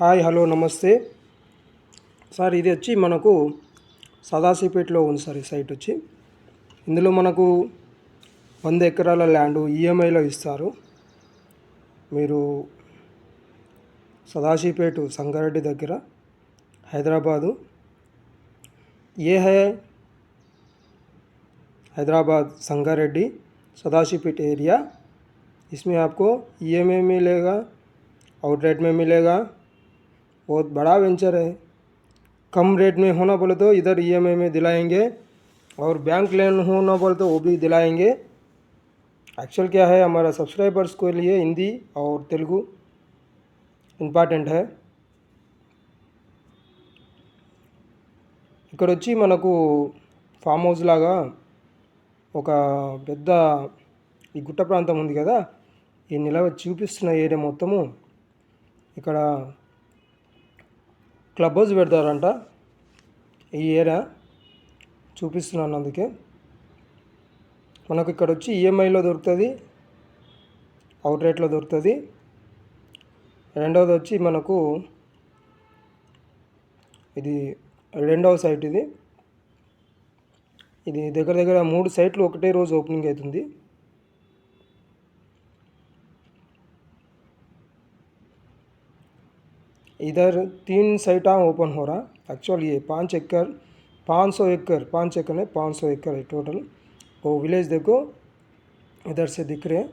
Hi hello నమస్తే sir. ఇది వచ్చి మనకు సదాశివపేటలో ఉంది సార్. ఈ సైట్ వచ్చి ఇందులో మనకు 100 ఎకరాల ల్యాండ్ ఈఎంఐలో ఇస్తారు. మీరు సదాశివపేట సంగారెడ్డి దగ్గర हैदराबाद। ये है हैदराबाद संगारेड्डी सदाशिवपेट एरिया। इसमें आपको ईएमआई मिलेगा, आउटरेट में मिलेगा। बहुत बड़ा वेंचर है। कम रेट में होना बोले तो इधर ईएमआई में दिलाएंगे, और बैंक लोन होना बोले तो वो भी दिलाएंगे। एक्चुअल क्या है, हमारा सब्सक्राइबर्स के लिए हिंदी और तेलुगु इंपॉर्टेंट है। ఇక్కడ వచ్చి మనకు ఫామ్ హౌస్ లాగా ఒక పెద్ద ఈ గుట్ట ప్రాంతం ఉంది కదా, ఈ నిలవ చూపిస్తున్న ఏరియా మొత్తము ఇక్కడ క్లబ్ హౌస్ పెడతారంట. ఈ ఏరియా చూపిస్తున్నాను. అందుకే మనకు ఇక్కడ వచ్చి ఈఎంఐలో దొరుకుతుంది, అవుట్ రేట్లో దొరుకుతుంది. రెండవది వచ్చి మనకు ఇది రెండవ సైట్. ఇది దగ్గర దగ్గర 3 సైట్లు ఒకటే రోజు ఓపెనింగ్ అవుతుంది. इधर 3 साइटा ओपन हो रहा। एक्चुअल ये 5 एकड़ 500 एकड़ 5 एकड़ में 500 एकड़ है टोटल। वो विलेज देखो इधर से दिख रहे हैं।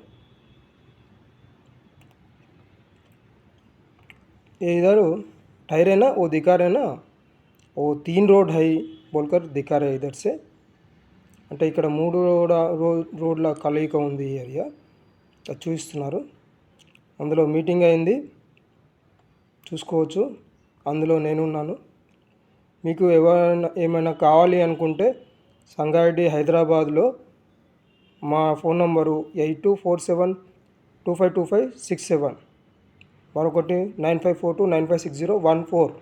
ये इधर टायर है ना, वो दिखा रहे हैं ना, वो 3 रोड है बोलकर दिखा रहे इधर से। అంటే ఇక్కడ 3 రోడ్ల కలయిక ఉంది ఈ ఏరియా చూపిస్తున్నారు. అందులో మీటింగ్ అయింది, చూసుకోవచ్చు. అందులో నేనున్నాను. మీకు ఏమైనా కావాలి అనుకుంటే సంగారెడ్డి హైదరాబాద్లో మా ఫోన్ నంబరు 8247252567, మరొకటి 9542956014.